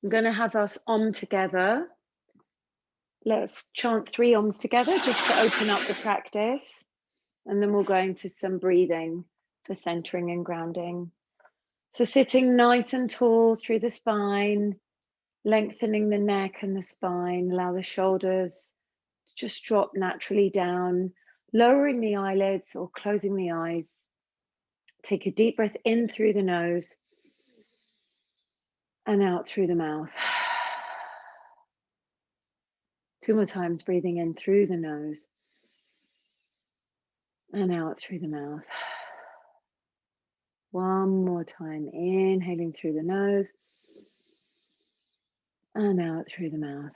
I'm going to have us Om together. Let's chant 3 Oms together just to open up the practice. And then we'll go into some breathing for centering and grounding. So sitting nice and tall through the spine, lengthening the neck and the spine, allow the shoulders to just drop naturally down, lowering the eyelids or closing the eyes. Take a deep breath in through the nose and out through the mouth. 2 more times, breathing in through the nose and out through the mouth. 1 more time, inhaling through the nose and out through the mouth.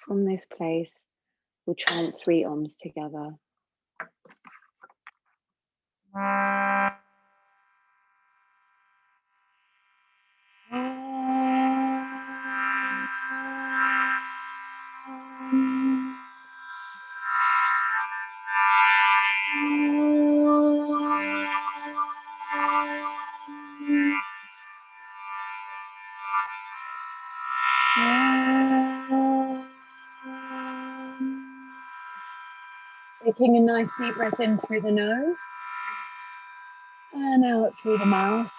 From this place, we'll chant 3 Oms together. Taking a nice deep breath in through the nose and out through the mouth.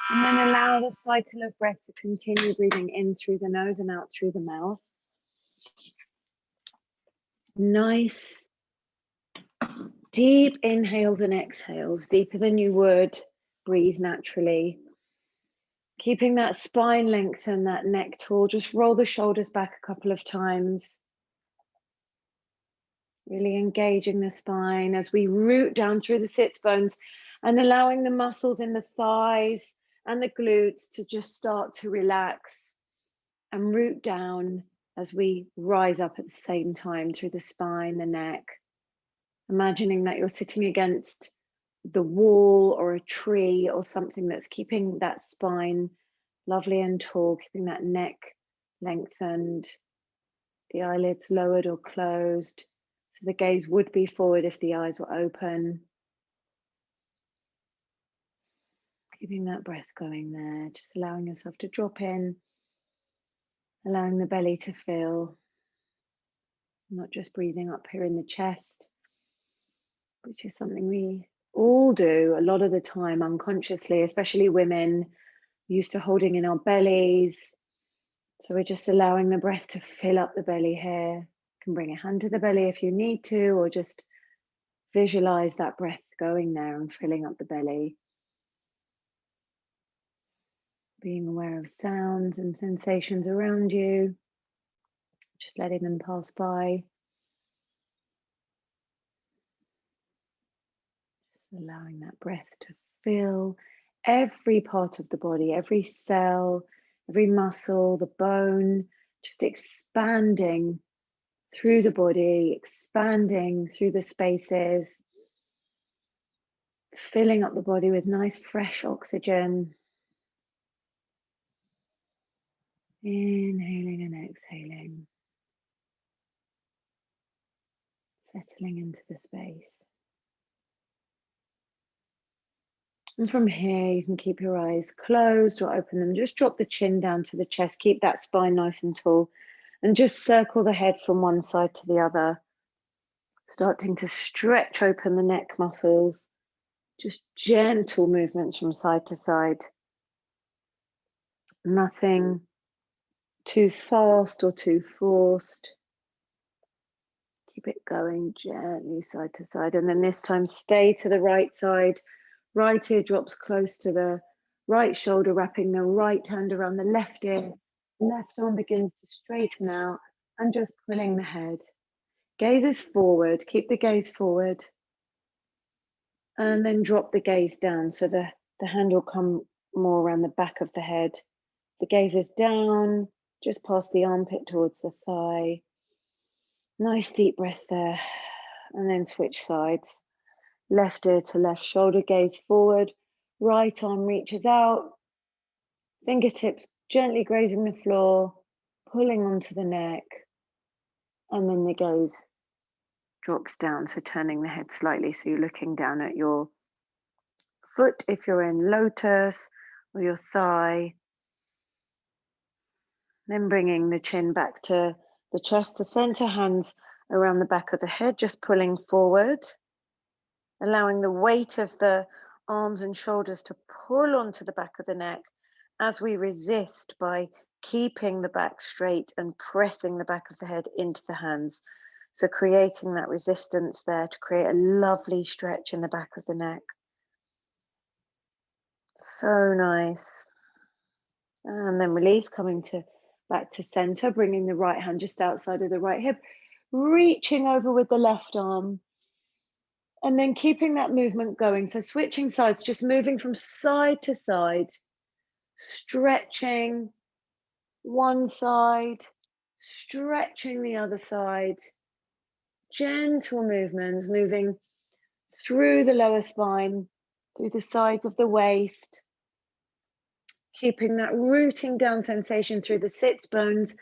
And then allow the cycle of breath to continue, breathing in through the nose and out through the mouth. Nice deep inhales and exhales, deeper than you would breathe naturally. Keeping that spine lengthen, that neck tall. Just roll the shoulders back a couple of times. Really engaging the spine as we root down through the sits bones and allowing the muscles in the thighs and the glutes to just start to relax and root down as we rise up at the same time through the spine, the neck. Imagining that you're sitting against the wall or a tree or something that's keeping that spine lovely and tall, keeping that neck lengthened, the eyelids lowered or closed. So the gaze would be forward if the eyes were open. Keeping that breath going there, just allowing yourself to drop in, allowing the belly to fill. Not just breathing up here in the chest, which is something we all do a lot of the time unconsciously, especially women, used to holding in our bellies. So we're just allowing the breath to fill up the belly here. You can bring a hand to the belly if you need to, or just visualize that breath going there and filling up the belly. Being aware of sounds and sensations around you, just letting them pass by. Just allowing that breath to fill every part of the body, every cell, every muscle, the bone, just expanding through the body, expanding through the spaces, filling up the body with nice fresh oxygen. Inhaling and exhaling. Settling into the space. And from here, you can keep your eyes closed or open them. Just drop the chin down to the chest. Keep that spine nice and tall. And just circle the head from one side to the other. Starting to stretch open the neck muscles. Just gentle movements from side to side. Nothing too fast or too forced. Keep it going gently side to side. And then this time, stay to the right side. Right ear drops close to the right shoulder, wrapping the right hand around the left ear. Left arm begins to straighten out and just pulling the head. Gaze is forward. Keep the gaze forward. And then drop the gaze down so the hand will come more around the back of the head. The gaze is down, just past the armpit towards the thigh. Nice deep breath there. And then switch sides. Left ear to left shoulder, gaze forward. Right arm reaches out. Fingertips gently grazing the floor, pulling onto the neck. And then the gaze drops down, so turning the head slightly so you're looking down at your foot if you're in lotus, or your thigh. Then bringing the chin back to the chest to center, hands around the back of the head, just pulling forward, allowing the weight of the arms and shoulders to pull onto the back of the neck as we resist by keeping the back straight and pressing the back of the head into the hands. So creating that resistance there to create a lovely stretch in the back of the neck. So nice. And then release, coming back to center, bringing the right hand just outside of the right hip, reaching over with the left arm, and then keeping that movement going. So switching sides, just moving from side to side, stretching one side, stretching the other side, gentle movements, moving through the lower spine, through the sides of the waist, keeping that rooting down sensation through the sits bones,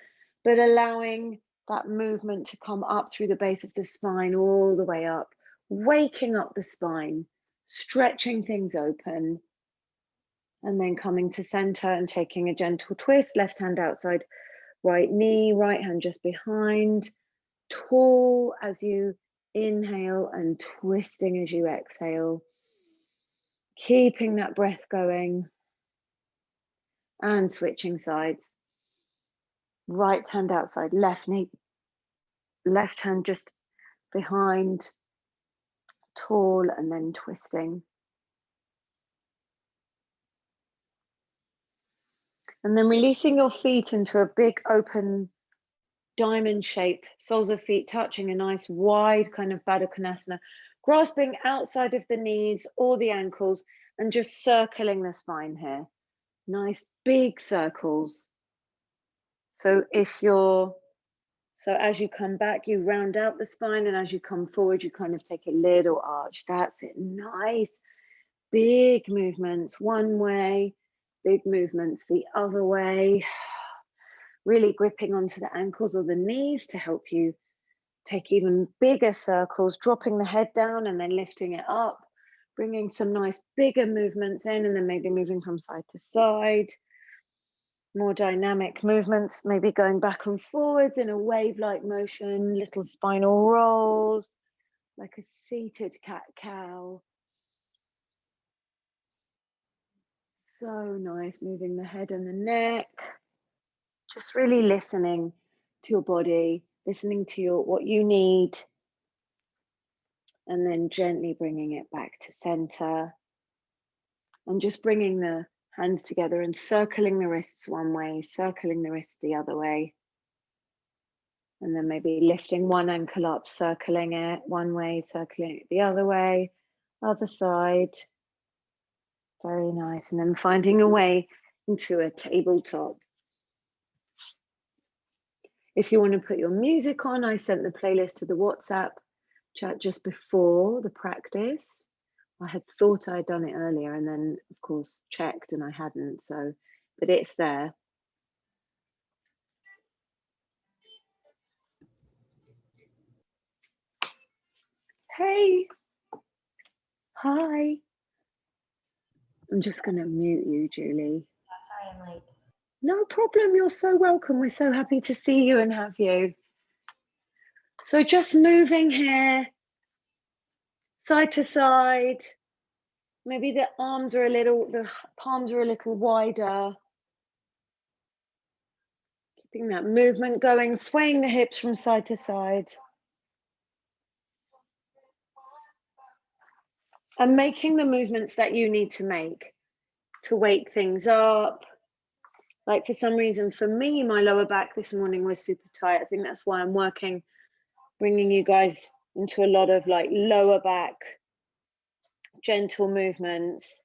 but allowing that movement to come up through the base of the spine all the way up, waking up the spine, stretching things open, and then coming to center and taking a gentle twist, left hand outside right knee, right hand just behind, tall as you inhale and twisting as you exhale, keeping that breath going and switching sides. Right hand outside, left knee, left hand just behind, tall, and then twisting. And then releasing your feet into a big open diamond shape, soles of feet touching a nice wide kind of Baddha Konasana, grasping outside of the knees or the ankles and just circling the spine here. Nice big circles. So as you come back, you round out the spine, and as you come forward, you kind of take a little arch. That's it. Nice big movements one way, big movements the other way. Really gripping onto the ankles or the knees to help you take even bigger circles, dropping the head down and then lifting it up, bringing some nice bigger movements in, and then maybe moving from side to side. More dynamic movements, maybe going back and forwards in a wave-like motion, little spinal rolls, like a seated cat-cow. So nice, moving the head and the neck. Just really listening to your body, listening to what you need, and then gently bringing it back to center. And just bringing the hands together and circling the wrists one way, circling the wrists the other way. And then maybe lifting one ankle up, circling it one way, circling it the other way, other side. Very nice. And then finding a way into a tabletop. If you want to put your music on, I sent the playlist to the WhatsApp chat just before the practice. I had thought I had done it earlier and then, of course, checked and I hadn't. So, but it's there. Hey. Hi. I'm just going to mute you, Julie. Sorry, I'm late. No problem. You're so welcome. We're so happy to see you and have you. So just moving here, side to side. Maybe the palms are a little wider. Keeping that movement going, swaying the hips from side to side. And making the movements that you need to make to wake things up. Like for some reason, for me, my lower back this morning was super tight. I think that's why I'm working, bringing you guys into a lot of like lower back, gentle movements.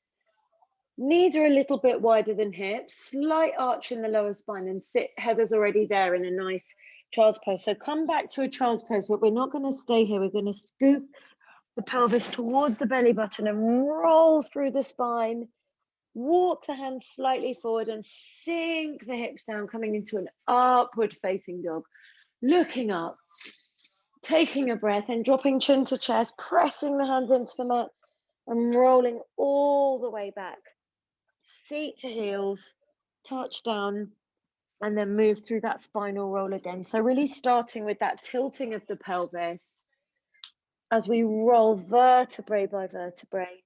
Knees are a little bit wider than hips, slight arch in the lower spine, and Heather's already there in a nice child's pose. So come back to a child's pose, but we're not going to stay here. We're going to scoop the pelvis towards the belly button and roll through the spine. Walk the hands slightly forward and sink the hips down, coming into an upward facing dog. Looking up, taking a breath and dropping chin to chest, pressing the hands into the mat and rolling all the way back. seat to heels, touch down, and then move through that spinal roll again. So really starting with that tilting of the pelvis as we roll vertebrae by vertebrae,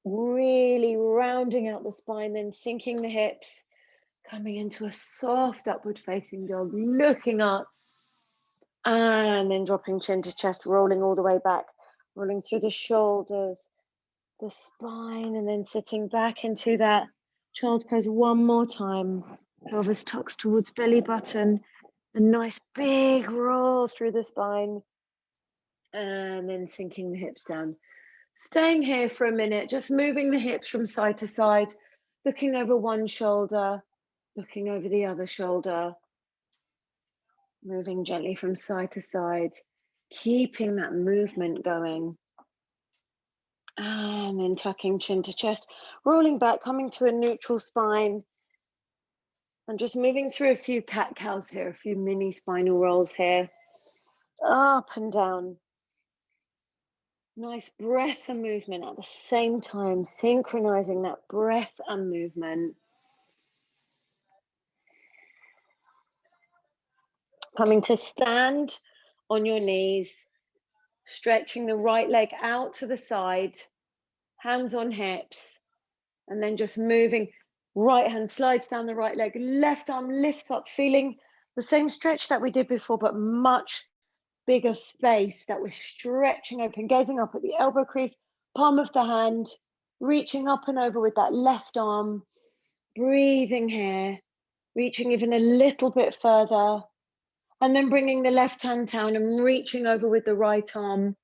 really rounding out the spine, then sinking the hips, coming into a soft upward facing dog, looking up, and then dropping chin to chest, rolling all the way back, rolling through the shoulders, the spine, and then sitting back into that child's pose one more time. Pelvis tucks towards belly button, a nice big roll through the spine, and then sinking the hips down. Staying here for a minute, just moving the hips from side to side, looking over one shoulder, looking over the other shoulder, moving gently from side to side, keeping that movement going. And then tucking chin to chest, rolling back, coming to a neutral spine, and just moving through a few cat-cows here, a few mini spinal rolls here, up and down. Nice breath and movement at the same time, synchronizing that breath and movement. Coming to stand on your knees, stretching the right leg out to the side, hands on hips, and then just moving. Right hand slides down the right leg, left arm lifts up, feeling the same stretch that we did before, but much bigger space that we're stretching open, gazing up at the elbow crease, palm of the hand, reaching up and over with that left arm, breathing here, reaching even a little bit further, and then bringing the left hand down and reaching over with the right arm.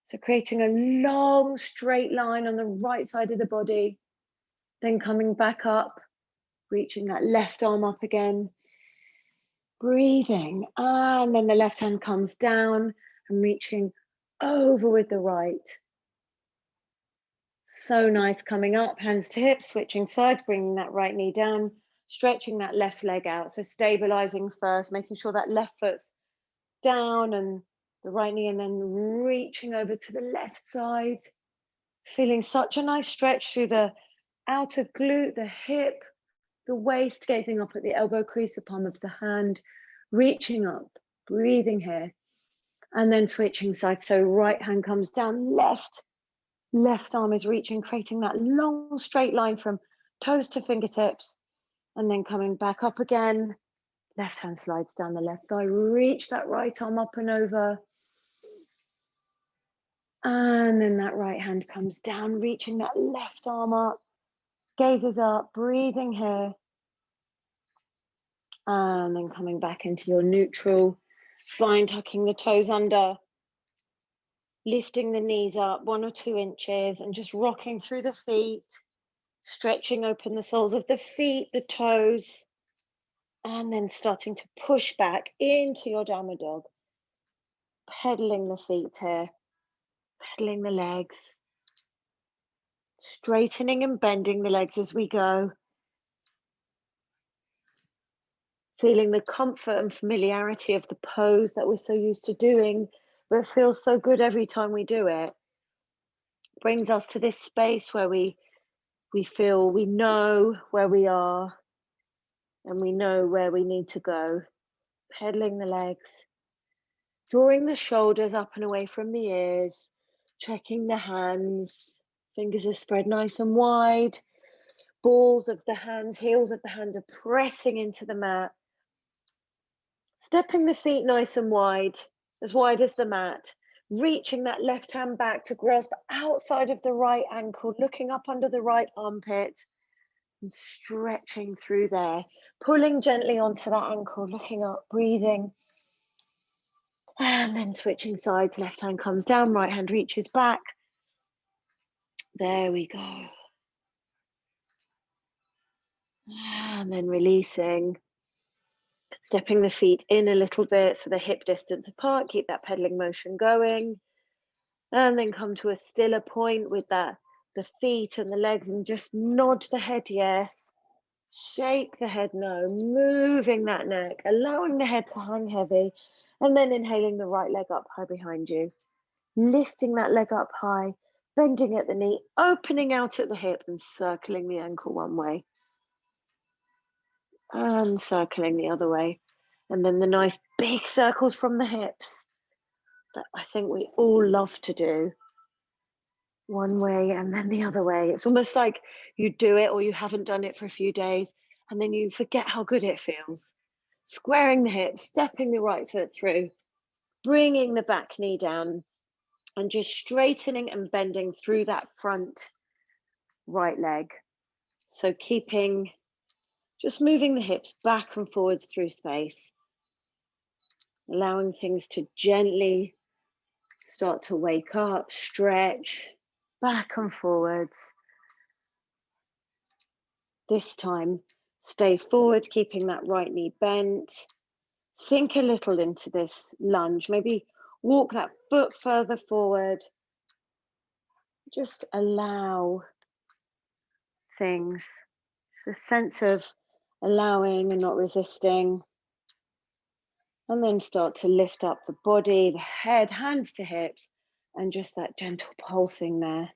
So creating a long straight line on the right side of the body, then coming back up, reaching that left arm up again, breathing, and then the left hand comes down and reaching over with the right. So nice, coming up, hands to hips, switching sides, bringing that right knee down, stretching that left leg out. So stabilizing first, making sure that left foot's down and the right knee, and then reaching over to the left side. Feeling such a nice stretch through the outer glute, the hip, the waist, gazing up at the elbow crease, the palm of the hand, reaching up, breathing here, and then switching sides. So right hand comes down, left arm is reaching, creating that long straight line from toes to fingertips, and then coming back up again. Left hand slides down the left thigh, reach that right arm up and over. And then that right hand comes down, reaching that left arm up, gazes up, breathing here. And then coming back into your neutral spine, tucking the toes under, lifting the knees up 1 or 2 inches and just rocking through the feet, stretching open the soles of the feet, the toes, and then starting to push back into your downward dog. Pedaling the feet here, pedaling the legs, straightening and bending the legs as we go. Feeling the comfort and familiarity of the pose that we're so used to doing, but it feels so good every time we do it. Brings us to this space where we feel we know where we are and we know where we need to go. Pedaling the legs, drawing the shoulders up and away from the ears, checking the hands, fingers are spread nice and wide, balls of the hands, heels of the hands are pressing into the mat. Stepping the feet nice and wide as the mat, reaching that left hand back to grasp outside of the right ankle, looking up under the right armpit and stretching through there, pulling gently onto that ankle, looking up, breathing. And then switching sides, left hand comes down, right hand reaches back. There we go. And then releasing. Stepping the feet in a little bit so they're hip distance apart, keep that pedaling motion going. And then come to a stiller point with the feet and the legs and just nod the head yes. Shake the head no, moving that neck, allowing the head to hang heavy, and then inhaling the right leg up high behind you. Lifting that leg up high, bending at the knee, opening out at the hip and circling the ankle one way. And circling the other way. And then the nice big circles from the hips that I think we all love to do. One way and then the other way. It's almost like you do it or you haven't done it for a few days and then you forget how good it feels. Squaring the hips, stepping the right foot through, bringing the back knee down and just straightening and bending through that front right leg. So just moving the hips back and forwards through space, allowing things to gently start to wake up, stretch back and forwards. This time, stay forward, keeping that right knee bent. Sink a little into this lunge. Maybe walk that foot further forward. Just allow things, the sense of allowing and not resisting. And then start to lift up the body, the head, hands to hips, and just that gentle pulsing there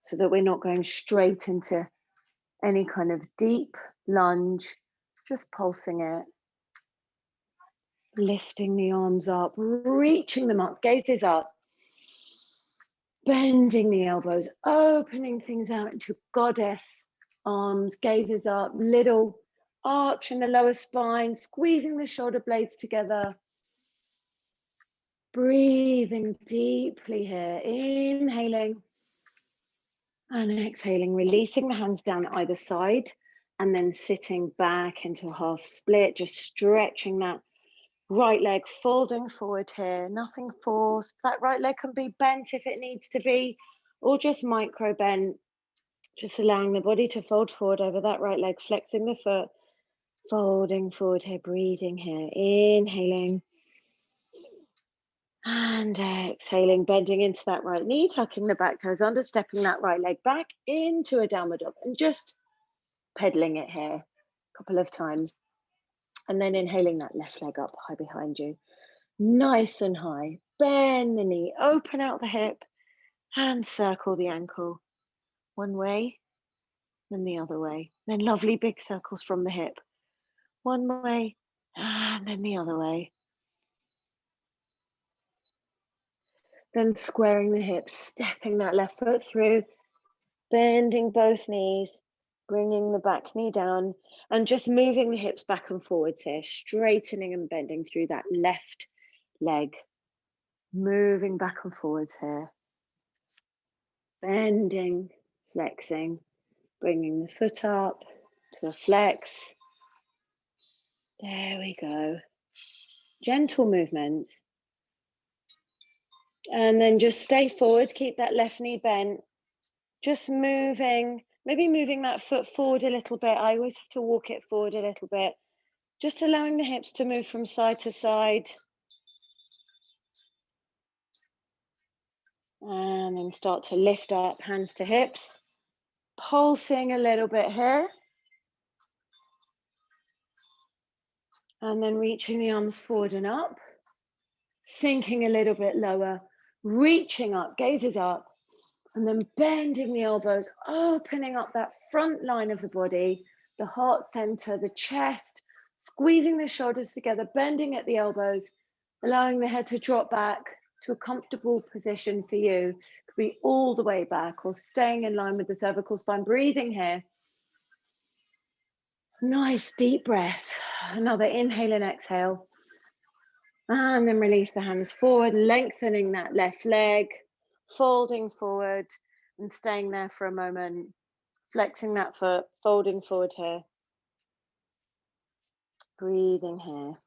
so that we're not going straight into any kind of deep lunge, just pulsing it. Lifting the arms up, reaching them up, gazes up. Bending the elbows, opening things out into goddess arms, gazes up, little arch in the lower spine, squeezing the shoulder blades together. Breathing deeply here, inhaling and exhaling, releasing the hands down either side and then sitting back into a half split, just stretching that right leg, folding forward here, nothing forced. That right leg can be bent if it needs to be, or just micro bent, just allowing the body to fold forward over that right leg, flexing the foot, folding forward here, breathing here, inhaling and exhaling, bending into that right knee, tucking the back toes under, stepping that right leg back into a downward dog and just pedaling it here a couple of times. And then inhaling that left leg up high behind you. Nice and high. Bend the knee, open out the hip and circle the ankle. One way, then the other way. Then lovely big circles from the hip. One way and then the other way. Then squaring the hips, stepping that left foot through, bending both knees, bringing the back knee down and just moving the hips back and forwards here, straightening and bending through that left leg, moving back and forwards here, bending, flexing, bringing the foot up to a flex. There we go. Gentle movements. And then just stay forward, keep that left knee bent, just moving, maybe moving that foot forward a little bit. I always have to walk it forward a little bit. Just allowing the hips to move from side to side. And then start to lift up, hands to hips. Pulsing a little bit here. And then reaching the arms forward and up. Sinking a little bit lower. Reaching up, gazes up. And then bending the elbows, opening up that front line of the body, the heart center, the chest, squeezing the shoulders together, bending at the elbows, allowing the head to drop back to a comfortable position for you. Could be all the way back or staying in line with the cervical spine. Breathing here. Nice deep breath. Another inhale and exhale. And then release the hands forward, lengthening that left leg, folding forward and staying there for a moment, flexing that foot, folding forward here. Breathing here.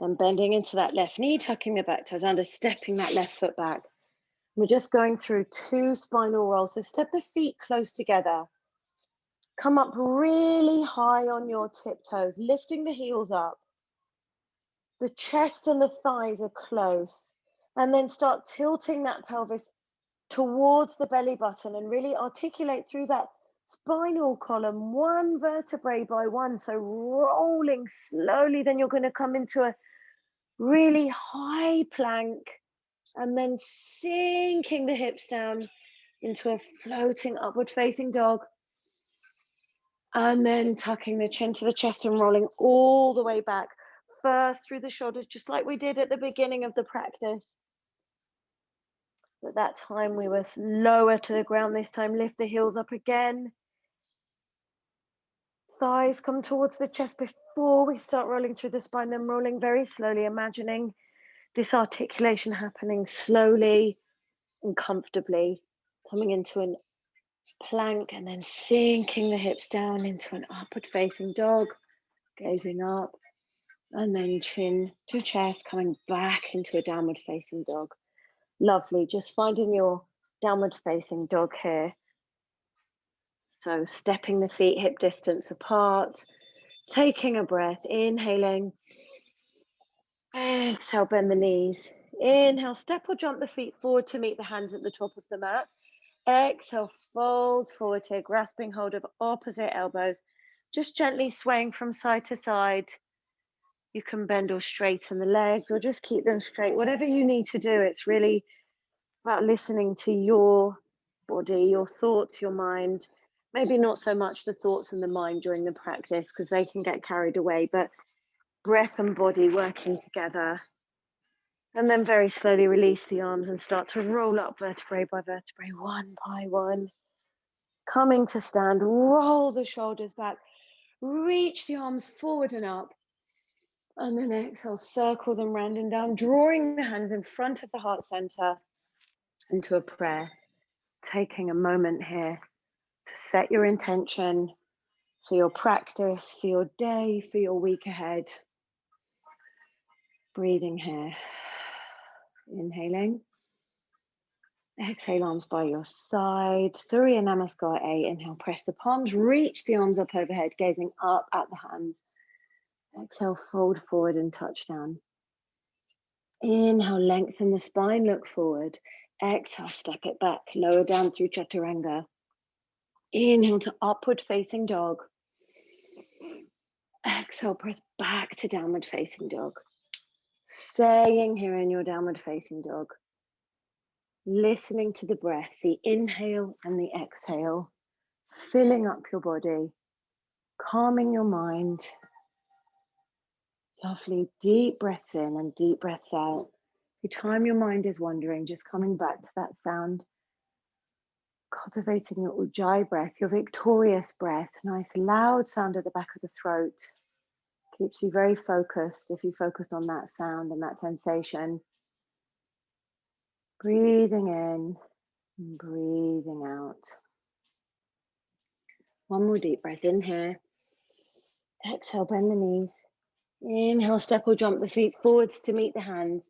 Then bending into that left knee, tucking the back toes under, stepping that left foot back. We're just going through 2 spinal rolls. So step the feet close together. Come up really high on your tiptoes, lifting the heels up. The chest and the thighs are close. And then start tilting that pelvis towards the belly button and really articulate through that spinal column, one vertebrae by one. So rolling slowly, then you're going to come into a really high plank. And then sinking the hips down into a floating upward facing dog. And then tucking the chin to the chest and rolling all the way back. First through the shoulders, just like we did at the beginning of the practice. But that time we were lower to the ground. This time, lift the heels up again. Thighs come towards the chest before we start rolling through the spine, then rolling very slowly, imagining this articulation happening slowly and comfortably, coming into an plank and then sinking the hips down into an upward facing dog, gazing up, and then chin to chest, coming back into a downward facing dog. Lovely, just finding your downward facing dog here. So stepping the feet hip distance apart, taking a breath, inhaling, exhale, bend the knees. Inhale, step or jump the feet forward to meet the hands at the top of the mat. Exhale, fold forward here, grasping hold of opposite elbows, just gently swaying from side to side. You can bend or straighten the legs or just keep them straight, whatever you need to do. It's really about listening to your body, your thoughts, your mind. Maybe not so much the thoughts and the mind during the practice because they can get carried away, but breath and body working together. And then very slowly release the arms and start to roll up vertebrae by vertebrae, one by one. Coming to stand, roll the shoulders back, reach the arms forward and up. And then exhale, circle them round and down, drawing the hands in front of the heart center into a prayer. Taking a moment here to set your intention for your practice, for your day, for your week ahead. Breathing here. Inhaling. Exhale, arms by your side. Surya Namaskar. Inhale, press the palms, reach the arms up overhead, gazing up at the hands. Exhale, fold forward and touch down. Inhale, lengthen the spine, look forward. Exhale, step it back, lower down through Chaturanga. Inhale to upward facing dog. Exhale, press back to downward facing dog. Staying here in your downward facing dog. Listening to the breath, the inhale and the exhale, filling up your body, calming your mind. Lovely deep breaths in and deep breaths out. Every time your mind is wandering, just coming back to that sound. Cultivating your Ujjayi breath, your victorious breath, nice loud sound at the back of the throat. Keeps you very focused if you focused on that sound and that sensation. Breathing in and breathing out. One more deep breath in here. Exhale, bend the knees. Inhale, step or jump the feet forwards to meet the hands.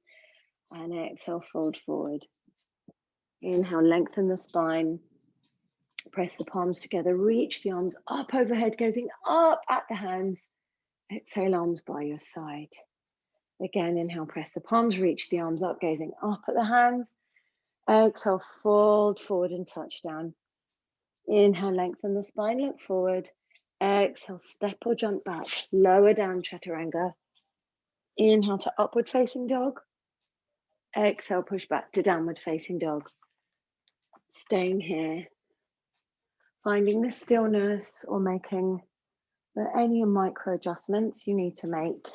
And exhale, fold forward. Inhale, lengthen the spine. Press the palms together. Reach the arms up overhead, gazing up at the hands. Exhale, arms by your side. Again, inhale, press the palms, reach the arms up, gazing up at the hands. Exhale, fold forward and touch down. Inhale, lengthen the spine, look forward. Exhale, step or jump back, lower down Chaturanga. Inhale to upward facing dog. Exhale, push back to downward facing dog. Staying here, finding the stillness or making any micro adjustments you need to make.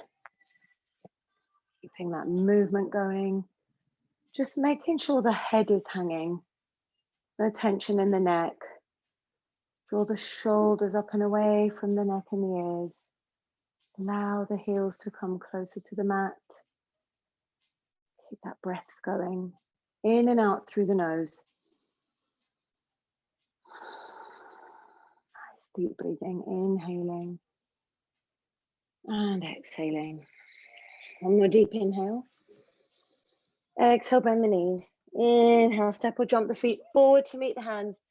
Keeping that movement going. Just making sure the head is hanging. No tension in the neck. Draw the shoulders up and away from the neck and the ears. Allow the heels to come closer to the mat. Keep that breath going. In and out through the nose. Nice deep breathing. Inhaling. And exhaling. One more deep inhale. Exhale, bend the knees. Inhale, step or jump the feet forward to meet the hands.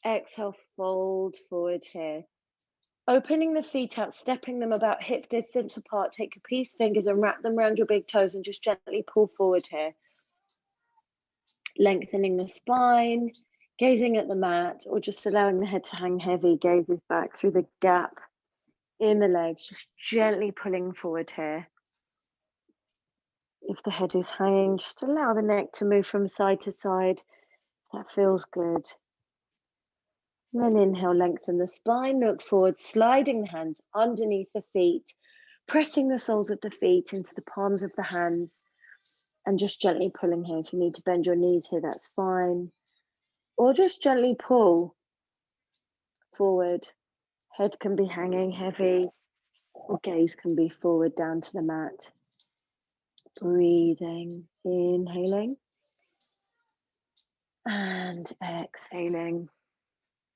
Exhale, fold forward here. Opening the feet out, stepping them about hip distance apart. Take your peace fingers and wrap them around your big toes and just gently pull forward here. Lengthening the spine, gazing at the mat, or just allowing the head to hang heavy, gazes back through the gap in the legs, just gently pulling forward here. If the head is hanging, just allow the neck to move from side to side. That feels good. And then inhale, lengthen the spine, look forward, sliding the hands underneath the feet, pressing the soles of the feet into the palms of the hands, and just gently pulling here. If you need to bend your knees here, that's fine. Or just gently pull forward. Head can be hanging heavy, or gaze can be forward down to the mat. Breathing, inhaling, and exhaling.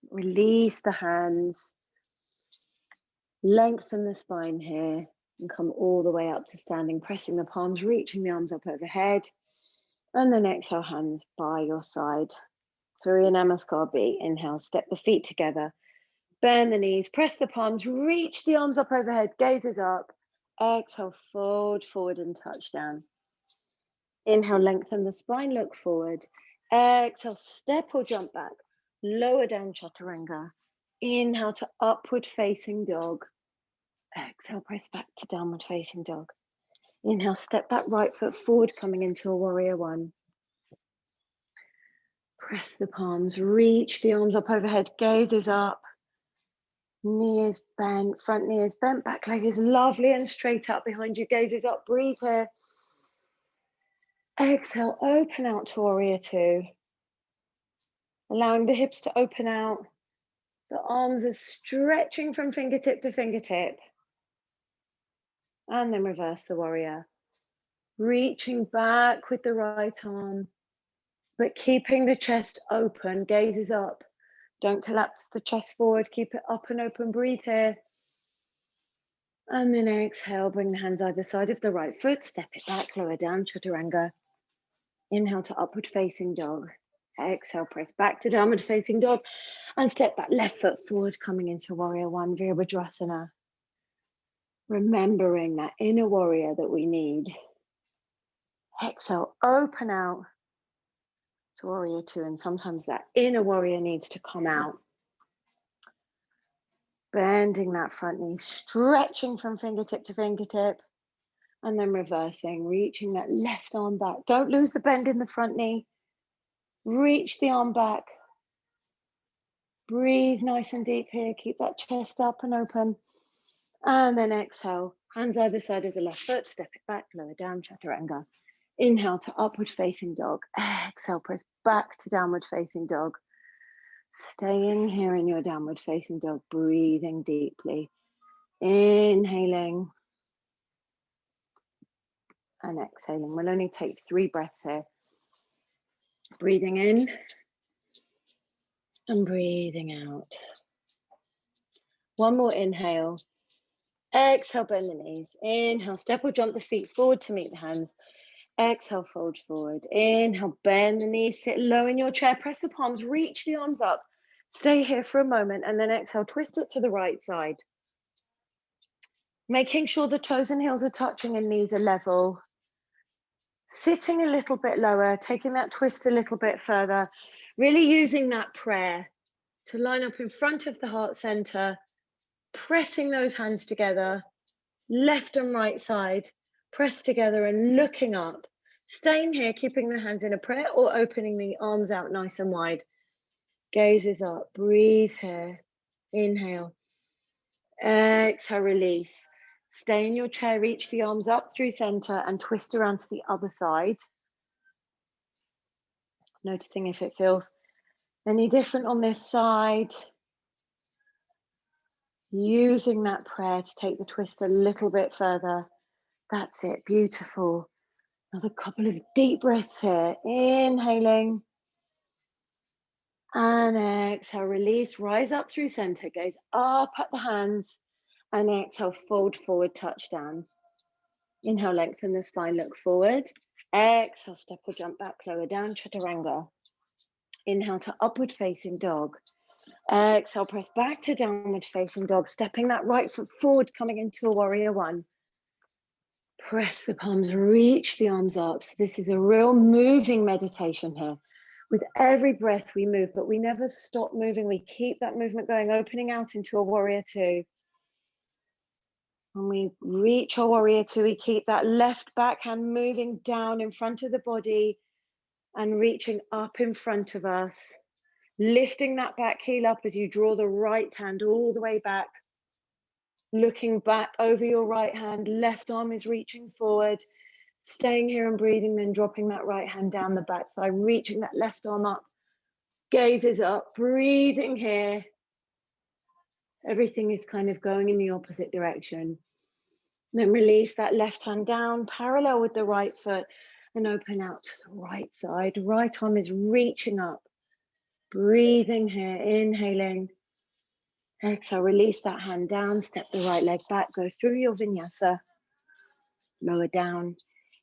Release the hands, lengthen the spine here, and come all the way up to standing, pressing the palms, reaching the arms up overhead, and then exhale, hands by your side. Surya Namaskar B. Inhale, step the feet together, bend the knees, press the palms, reach the arms up overhead, gazes up. Exhale, fold forward and touch down. Inhale, lengthen the spine, look forward. Exhale, step or jump back, lower down chaturanga. Inhale to upward facing dog. Exhale, press back to downward facing dog. Inhale, step that right foot forward, coming into a warrior one. Press the palms, reach the arms up overhead, gaze is up. Knee is bent, front knee is bent, back leg is lovely and straight up behind you, gaze is up, breathe here. Exhale, open out to warrior two. Allowing the hips to open out. The arms are stretching from fingertip to fingertip. And then reverse the warrior. Reaching back with the right arm, but keeping the chest open, gaze is up. Don't collapse the chest forward, keep it up and open, breathe here. And then exhale, bring the hands either side of the right foot, step it back, lower down, chaturanga. Inhale to upward facing dog. Exhale, press back to downward facing dog and step that left foot forward, coming into warrior one, Virabhadrasana. Remembering that inner warrior that we need. Exhale, open out to warrior two, and sometimes that inner warrior needs to come out. Bending that front knee, stretching from fingertip to fingertip, and then reversing, reaching that left arm back. Don't lose the bend in the front knee. Reach the arm back. Breathe nice and deep here. Keep that chest up and open. And then exhale, hands either side of the left foot, step it back, lower down, chaturanga. Inhale to upward facing dog. Exhale, press back to downward facing dog. Staying here in your downward facing dog, breathing deeply. Inhaling and exhaling. We'll only take 3 breaths here. Breathing in and breathing out. One more inhale. Exhale, bend the knees. Inhale, step or jump the feet forward to meet the hands. Exhale, fold forward. Inhale, bend the knees, sit low in your chair, press the palms, reach the arms up. Stay here for a moment and then exhale, twist it to the right side. Making sure the toes and heels are touching and knees are level. Sitting a little bit lower, taking that twist a little bit further, really using that prayer to line up in front of the heart center, pressing those hands together, left and right side, press together and looking up. Staying here, keeping the hands in a prayer or opening the arms out nice and wide. Gaze is up, breathe here. Inhale. Exhale, release. Stay in your chair, reach the arms up through center and twist around to the other side. Noticing if it feels any different on this side. Using that prayer to take the twist a little bit further. That's it, beautiful. Another couple of deep breaths here. Inhaling. And exhale, release, rise up through center, gaze up at the hands. And exhale, fold forward, touch down. Inhale, lengthen the spine, look forward. Exhale, step or jump back, lower down, chaturanga. Inhale to upward facing dog. Exhale, press back to downward facing dog, stepping that right foot forward, coming into a warrior one. Press the palms, reach the arms up. So this is a real moving meditation here. With every breath we move, but we never stop moving. We keep that movement going, opening out into a warrior two. And we reach our warrior two. We keep that left back hand moving down in front of the body and reaching up in front of us. Lifting that back heel up as you draw the right hand all the way back. Looking back over your right hand, left arm is reaching forward. Staying here and breathing, then dropping that right hand down the back thigh, reaching that left arm up. Gaze is up, breathing here. Everything is kind of going in the opposite direction. Then release that left hand down, parallel with the right foot, and open out to the right side. Right arm is reaching up. Breathing here, inhaling. Exhale, release that hand down, step the right leg back, go through your vinyasa. Lower down.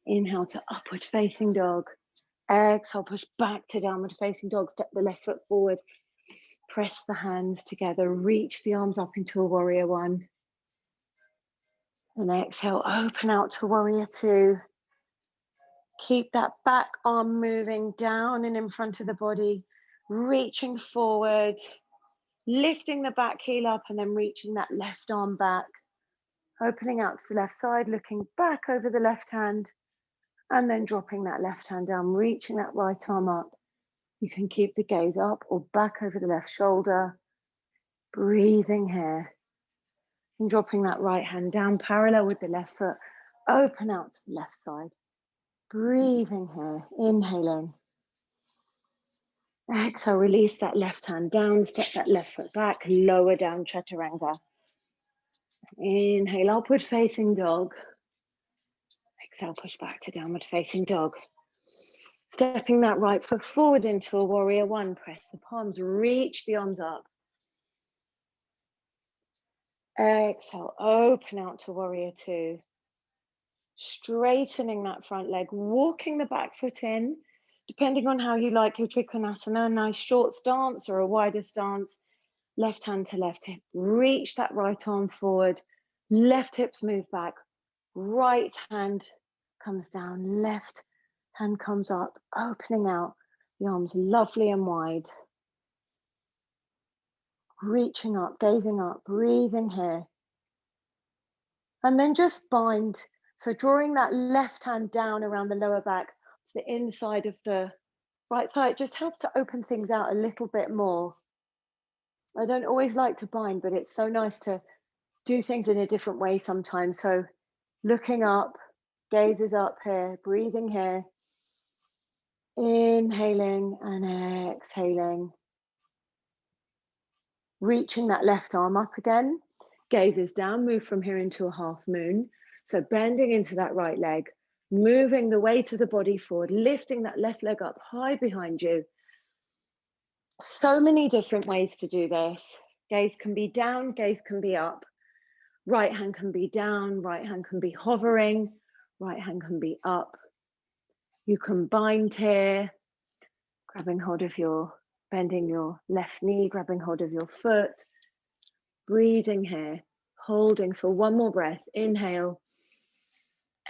Inhale to upward facing dog. Exhale, push back to downward facing dog. Step the left foot forward. Press the hands together. Reach the arms up into a warrior one. And exhale, open out to warrior two. Keep that back arm moving down and in front of the body. Reaching forward. Lifting the back heel up and then reaching that left arm back. Opening out to the left side, looking back over the left hand. And then dropping that left hand down, reaching that right arm up. You can keep the gaze up or back over the left shoulder. Breathing here. And dropping that right hand down, parallel with the left foot. Open out to the left side. Breathing here, inhaling. Exhale, release that left hand down, step that left foot back, lower down chaturanga. Inhale, upward facing dog. Exhale, push back to downward facing dog. Stepping that right foot forward into a warrior one. Press the palms, reach the arms up. Exhale, open out to warrior two. Straightening that front leg, walking the back foot in, depending on how you like your Trikonasana, a nice short stance or a wider stance. Left hand to left hip, reach that right arm forward, left hips move back, right hand comes down, left hand comes up, opening out, the arms lovely and wide. Reaching up, gazing up, breathing here. And then just bind. So drawing that left hand down around the lower back to the inside of the right thigh, it just helps to open things out a little bit more. I don't always like to bind, but it's so nice to do things in a different way sometimes. So looking up, gaze is up here, breathing here. Inhaling and exhaling. Reaching that left arm up again. Gaze is down, move from here into a half moon. So bending into that right leg, moving the weight of the body forward, lifting that left leg up high behind you. So many different ways to do this. Gaze can be down, gaze can be up. Right hand can be down, right hand can be hovering, right hand can be up. You can bind here, grabbing hold of bending your left knee, grabbing hold of your foot. Breathing here, holding for one more breath. Inhale.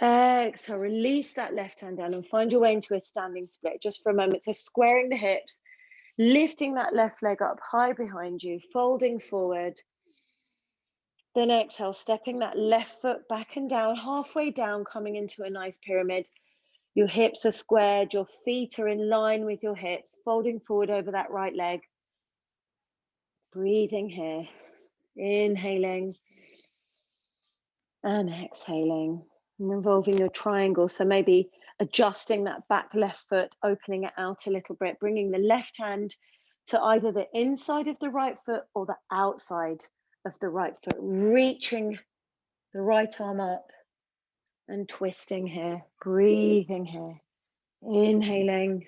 Exhale, release that left hand down and find your way into a standing split just for a moment. So squaring the hips, lifting that left leg up high behind you, folding forward. Then exhale, stepping that left foot back and down, halfway down, coming into a nice pyramid. Your hips are squared, your feet are in line with your hips, folding forward over that right leg. Breathing here, inhaling and exhaling. And involving your triangle, so maybe adjusting that back left foot, opening it out a little bit, bringing the left hand to either the inside of the right foot or the outside of the right foot, reaching the right arm up and twisting here, breathing here, inhaling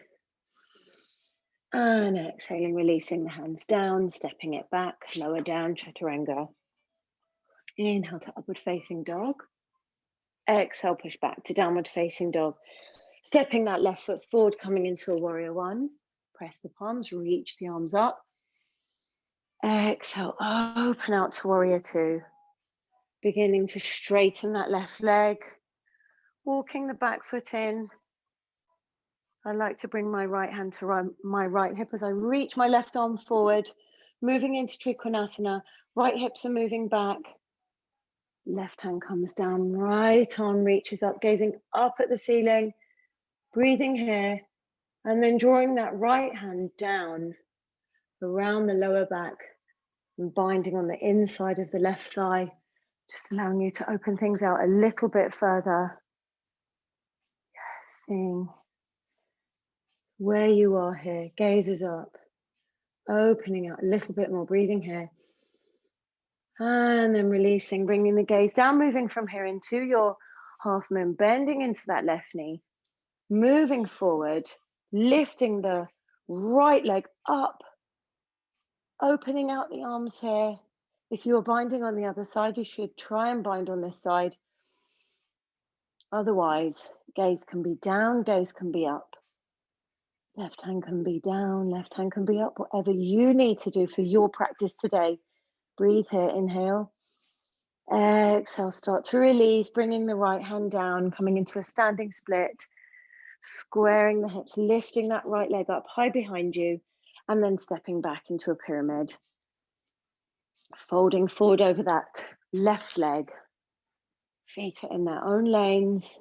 and exhaling, releasing the hands down, stepping it back, lower down, chaturanga. Inhale to upward facing dog. Exhale, push back to downward facing dog. Stepping that left foot forward, coming into a warrior one. Press the palms, reach the arms up. Exhale, open out to warrior two. Beginning to straighten that left leg. Walking the back foot in. I like to bring my right hand to my right hip as I reach my left arm forward. Moving into Trikonasana. Right hips are moving back. Left hand comes down, right arm reaches up, gazing up at the ceiling, breathing here, and then drawing that right hand down around the lower back and binding on the inside of the left thigh, just allowing you to open things out a little bit further. Seeing where you are here, gazes up, opening out a little bit more, breathing here. And then releasing, bringing the gaze down, moving from here into your half moon, bending into that left knee, moving forward, lifting the right leg up, opening out the arms here. If you are binding on the other side, you should try and bind on this side. Otherwise, gaze can be down, gaze can be up. Left hand can be down, left hand can be up, whatever you need to do for your practice today. Breathe here, inhale. Exhale, start to release, bringing the right hand down, coming into a standing split, squaring the hips, lifting that right leg up high behind you, and then stepping back into a pyramid. Folding forward over that left leg. Feet are in their own lanes.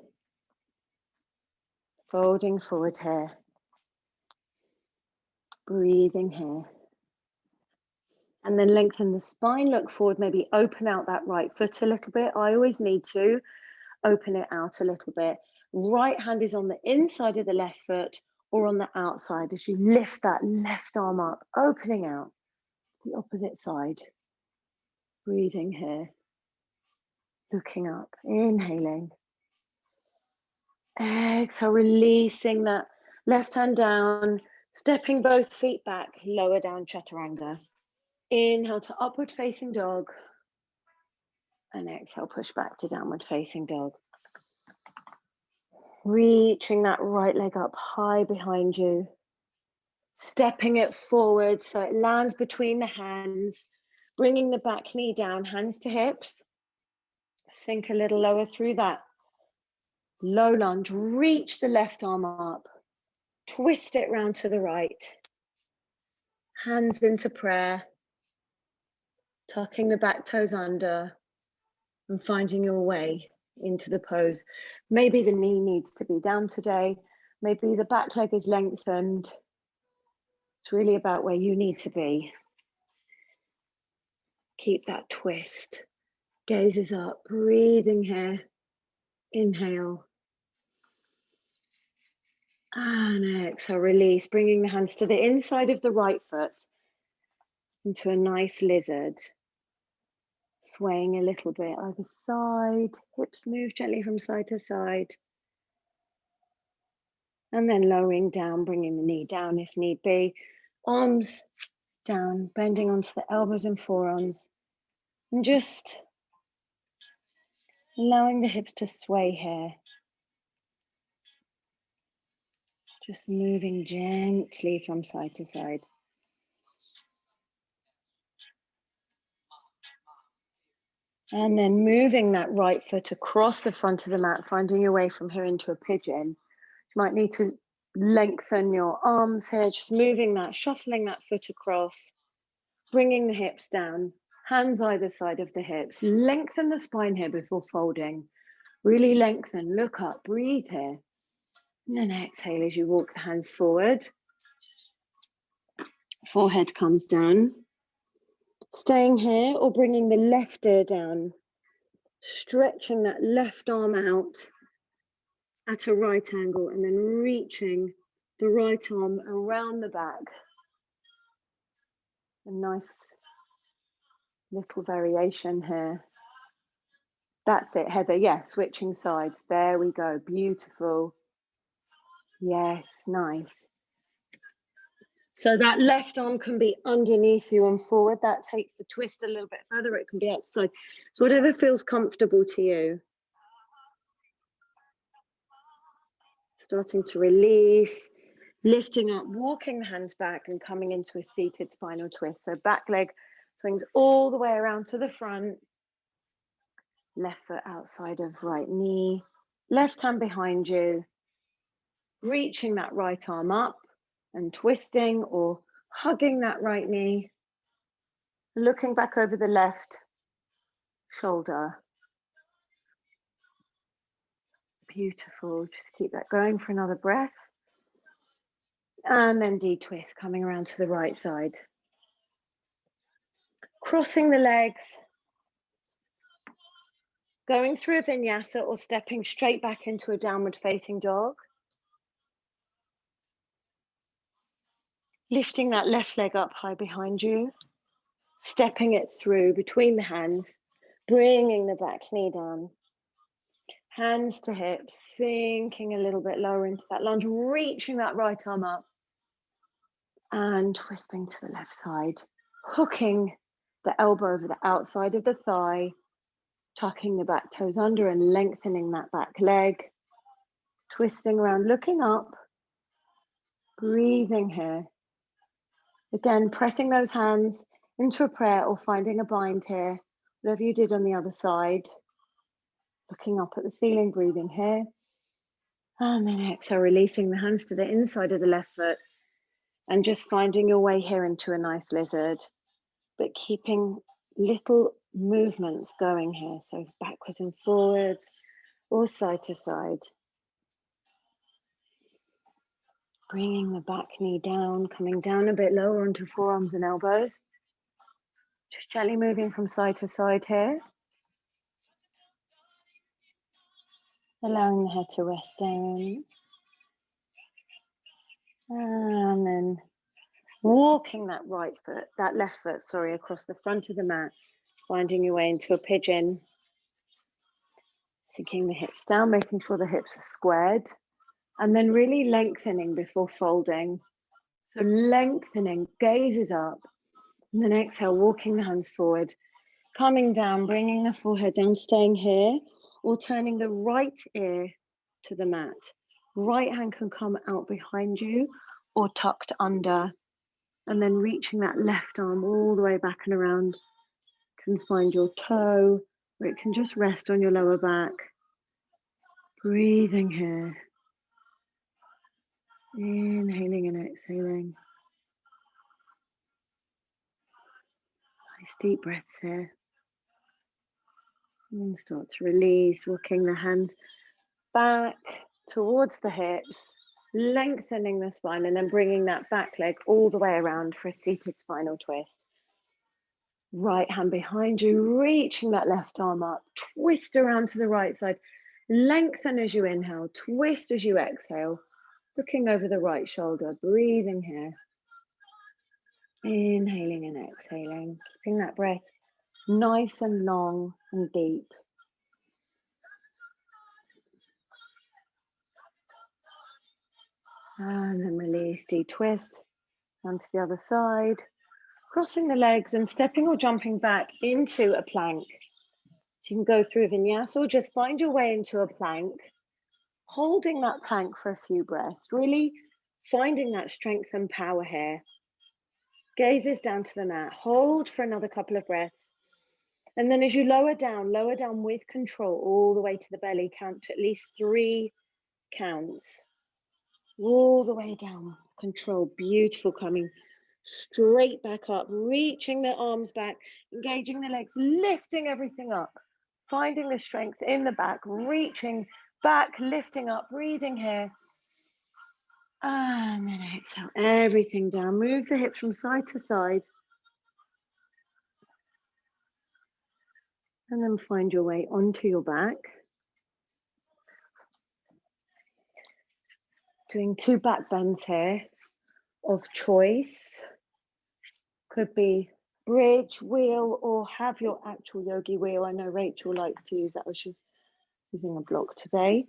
Folding forward here. Breathing here. And then lengthen the spine, look forward, maybe open out that right foot a little bit. I always need to open it out a little bit. Right hand is on the inside of the left foot or on the outside as you lift that left arm up, opening out the opposite side. Breathing here. Looking up, inhaling. Exhale, releasing that left hand down, stepping both feet back, lower down chaturanga. Inhale to upward facing dog. And exhale, push back to downward facing dog. Reaching that right leg up high behind you. Stepping it forward so it lands between the hands. Bringing the back knee down, hands to hips. Sink a little lower through that low lunge. Reach the left arm up. Twist it round to the right. Hands into prayer. Tucking the back toes under and finding your way into the pose. Maybe the knee needs to be down today. Maybe the back leg is lengthened. It's really about where you need to be. Keep that twist. Gazes up, breathing here. Inhale. And exhale, release, bringing the hands to the inside of the right foot into a nice lizard. Swaying a little bit either side, hips move gently from side to side. And then lowering down, bringing the knee down if need be. Arms down, bending onto the elbows and forearms. And just allowing the hips to sway here. Just moving gently from side to side. And then moving that right foot across the front of the mat, finding your way from here into a pigeon. You might need to lengthen your arms here, just moving that, shuffling that foot across, bringing the hips down, hands either side of the hips. Lengthen the spine here before folding. Really lengthen, look up, breathe here. And then exhale as you walk the hands forward. Forehead comes down. Staying here or bringing the left ear down. Stretching that left arm out at a right angle and then reaching the right arm around the back. A nice little variation here. That's it, Heather. Yeah, switching sides. There we go. Beautiful. Yes, nice. So that left arm can be underneath you and forward. That takes the twist a little bit further. It can be outside. So whatever feels comfortable to you. Starting to release, lifting up, walking the hands back and coming into a seated spinal twist. So back leg swings all the way around to the front. Left foot outside of right knee. Left hand behind you. Reaching that right arm up and twisting or hugging that right knee. Looking back over the left shoulder. Beautiful. Just keep that going for another breath. And then de-twist, coming around to the right side. Crossing the legs. Going through a vinyasa or stepping straight back into a downward facing dog. Lifting that left leg up high behind you. Stepping it through between the hands. Bringing the back knee down. Hands to hips, sinking a little bit lower into that lunge, reaching that right arm up and twisting to the left side, hooking the elbow over the outside of the thigh, tucking the back toes under and lengthening that back leg, twisting around, looking up, breathing here. Again, pressing those hands into a prayer or finding a bind here, whatever you did on the other side. Looking up at the ceiling, breathing here. And then exhale, releasing the hands to the inside of the left foot and just finding your way here into a nice lizard, but keeping little movements going here. So backwards and forwards or side to side. Bringing the back knee down, coming down a bit lower onto forearms and elbows. Just gently moving from side to side here. Allowing the head to rest down. And then walking that left foot, across the front of the mat, finding your way into a pigeon. Sinking the hips down, making sure the hips are squared. And then really lengthening before folding. So lengthening, gazes up. And then exhale, walking the hands forward. Coming down, bringing the forehead down, staying here. Or turning the right ear to the mat. Right hand can come out behind you or tucked under. And then reaching that left arm all the way back and around. Can find your toe, or it can just rest on your lower back. Breathing here. Inhaling and exhaling. Nice deep breaths here. And start to release, walking the hands back towards the hips, lengthening the spine, and then bringing that back leg all the way around for a seated spinal twist. Right hand behind you, reaching that left arm up, twist around to the right side, lengthen as you inhale, twist as you exhale, looking over the right shoulder, breathing here. Inhaling and exhaling, keeping that breath nice and long and deep. And then release, de-twist, onto the other side, crossing the legs and stepping or jumping back into a plank. So you can go through vinyasa or just find your way into a plank, holding that plank for a few breaths, really finding that strength and power here. Gazes down to the mat, hold for another couple of breaths. And then as you lower down with control all the way to the belly, count to at least 3 counts. All the way down, control, beautiful, coming straight back up, reaching the arms back, engaging the legs, lifting everything up, finding the strength in the back, reaching back, lifting up, breathing here. And then exhale, everything down, move the hips from side to side. And then find your way onto your back. Doing 2 back bends here of choice. Could be bridge, wheel, or have your actual yogi wheel. I know Rachel likes to use that, or she's using a block today.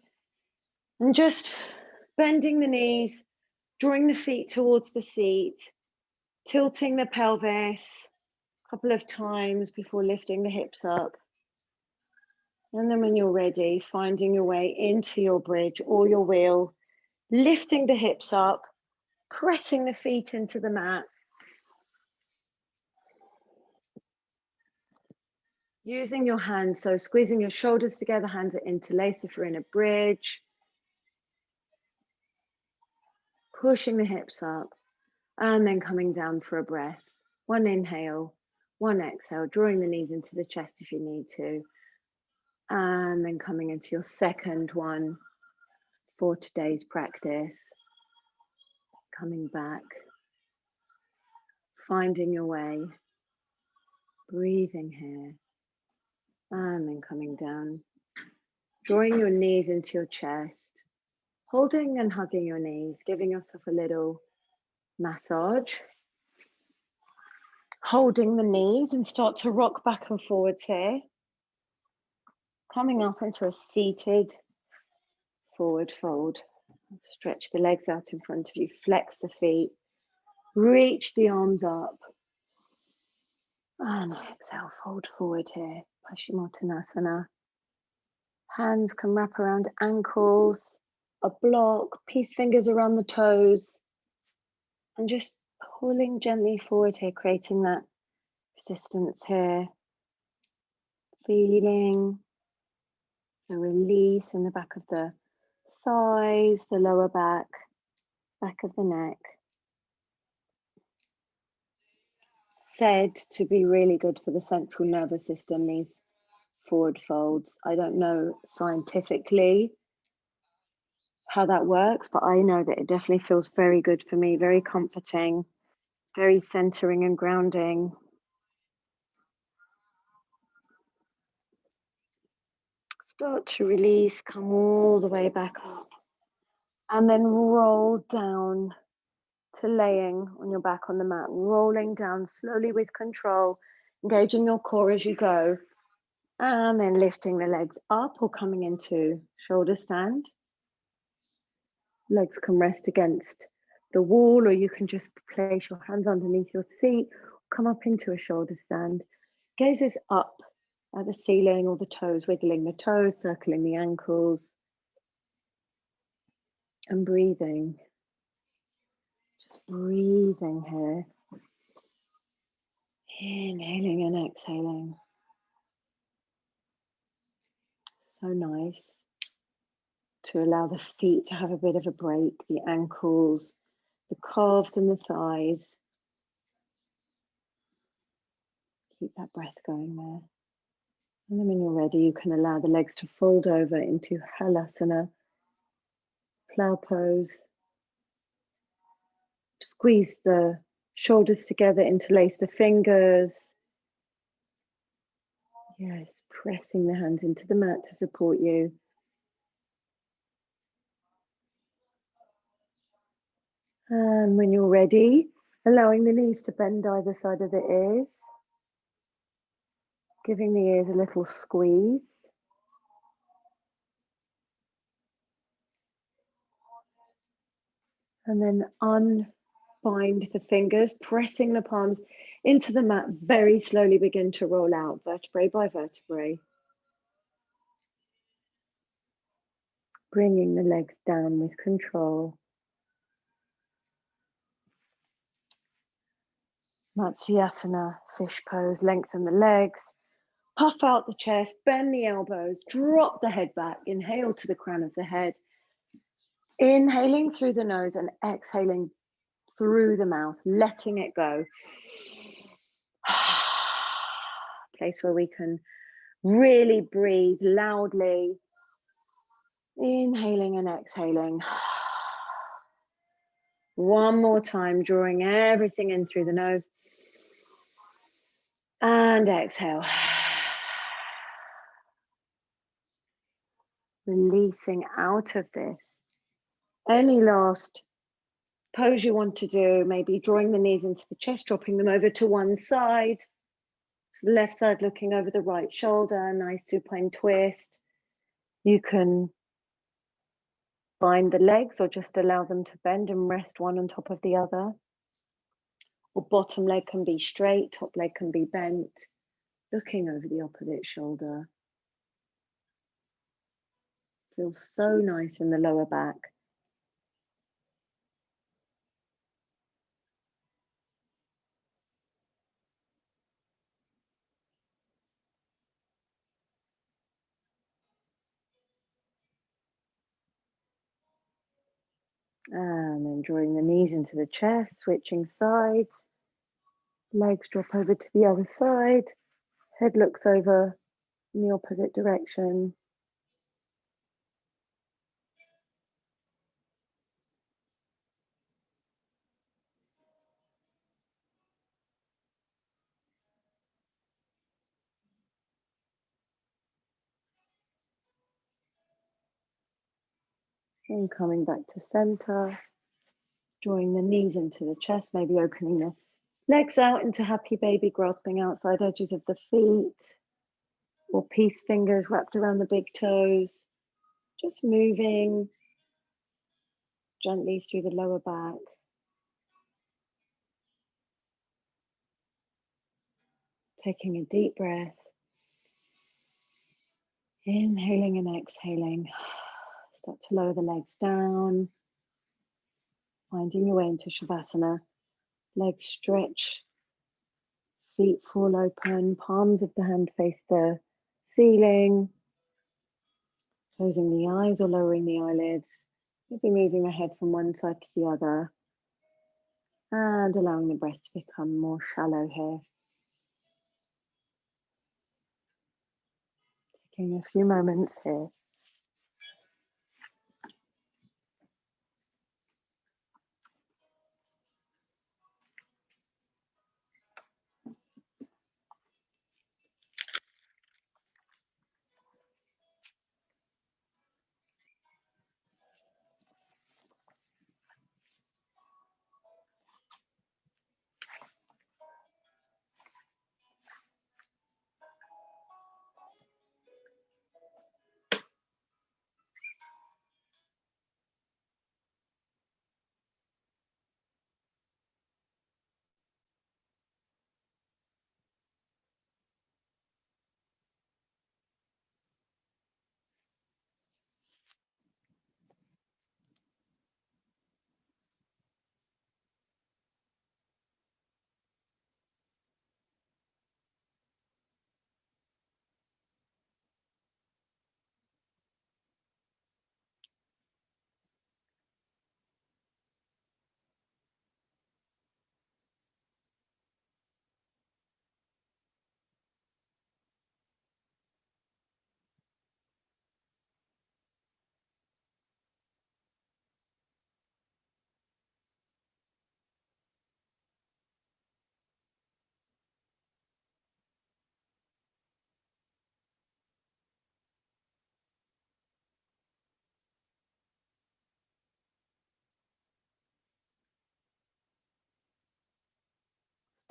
And just bending the knees, drawing the feet towards the seat, tilting the pelvis a couple of times before lifting the hips up. And then when you're ready, finding your way into your bridge or your wheel, lifting the hips up, pressing the feet into the mat. Using your hands, so squeezing your shoulders together, hands are interlaced if you're in a bridge. Pushing the hips up and then coming down for a breath. 1 inhale, 1 exhale, drawing the knees into the chest if you need to. And then coming into your second one. for today's practice. Coming back, finding your way, breathing here, and then coming down, drawing your knees into your chest, holding and hugging your knees, giving yourself a little massage. Holding the knees and start to rock back and forwards here. Coming up into a seated forward fold. Stretch the legs out in front of you, flex the feet, reach the arms up. And exhale, fold forward here, Paschimottanasana. Hands can wrap around ankles, a block, peace fingers around the toes. And just pulling gently forward here, creating that resistance here. Feeling the release in the back of the thighs, the lower back, back of the neck. Said to be really good for the central nervous system, these forward folds. I don't know scientifically how that works, but I know that it definitely feels very good for me, very comforting, very centering and grounding. Start to release, come all the way back up, and then roll down to laying on your back on the mat, rolling down slowly with control, engaging your core as you go, and then lifting the legs up or coming into shoulder stand. Legs can rest against the wall, or you can just place your hands underneath your seat, come up into a shoulder stand. Gazes up at the ceiling or the toes, wiggling the toes, circling the ankles, and breathing. Just breathing here. Inhaling and exhaling. So nice to allow the feet to have a bit of a break, the ankles, the calves and the thighs. Keep that breath going there. And then when you're ready, you can allow the legs to fold over into Halasana, plow pose. Squeeze the shoulders together, interlace the fingers. Yes, pressing the hands into the mat to support you. And when you're ready, allowing the knees to bend either side of the ears. Giving the ears a little squeeze. And then unbind the fingers, pressing the palms into the mat. Very slowly begin to roll out, vertebrae by vertebrae. Bringing the legs down with control. Matsyasana, fish pose, lengthen the legs, puff out the chest, bend the elbows, drop the head back, inhale to the crown of the head. Inhaling through the nose and exhaling through the mouth, letting it go. Place where we can really breathe loudly. Inhaling and exhaling. One more time, drawing everything in through the nose. And exhale. Releasing out of this. Any last pose you want to do, maybe drawing the knees into the chest, dropping them over to one side. So the left side looking over the right shoulder, nice supine twist. You can bind the legs or just allow them to bend and rest one on top of the other. Or bottom leg can be straight, top leg can be bent, looking over the opposite shoulder. Feels so nice in the lower back. And then drawing the knees into the chest, switching sides. Legs drop over to the other side. Head looks over in the opposite direction. And coming back to center, drawing the knees into the chest, maybe opening the legs out into happy baby, grasping outside edges of the feet, or peace fingers wrapped around the big toes. Just moving gently through the lower back. Taking a deep breath. Inhaling and exhaling. Start to lower the legs down. Finding your way into Shavasana. Legs stretch. Feet fall open. Palms of the hand face the ceiling. Closing the eyes or lowering the eyelids. Maybe moving the head from one side to the other. And allowing the breath to become more shallow here. Taking a few moments here.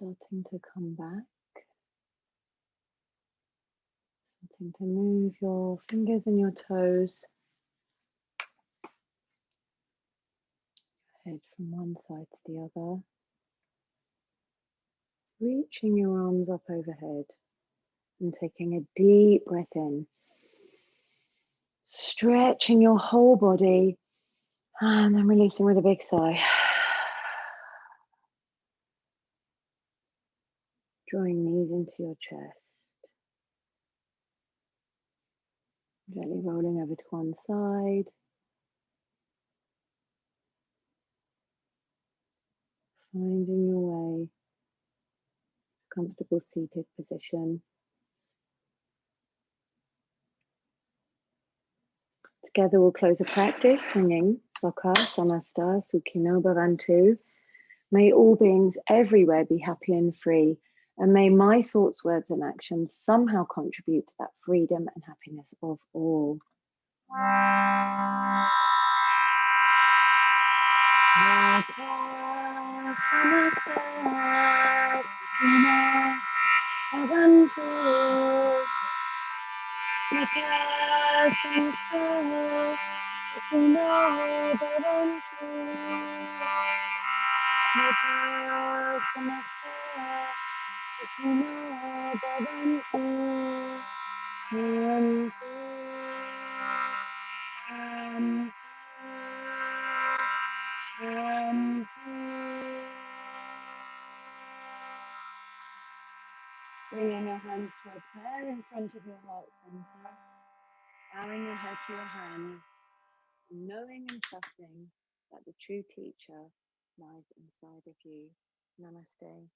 Starting to come back. Starting to move your fingers and your toes. Head from one side to the other. Reaching your arms up overhead and taking a deep breath in. Stretching your whole body and then releasing with a big sigh. Drawing knees into your chest. Gently rolling over to one side. Finding your way to comfortable seated position. Together we'll close the practice singing Loka Samasta Sukhino Bhavantu. May all beings everywhere be happy and free, and may my thoughts, words and actions somehow contribute to that freedom and happiness of all. Loka Samasta Sukhino Bhavantu. Loka Samasta Sukhino Bhavantu. Loka Samasta Sukhino Bhavantu. Shanti, Shanti, Shanti. Bringing your hands to a prayer in front of your heart center, bowing your head to your hands, and knowing and trusting that the true teacher lies inside of you. Namaste.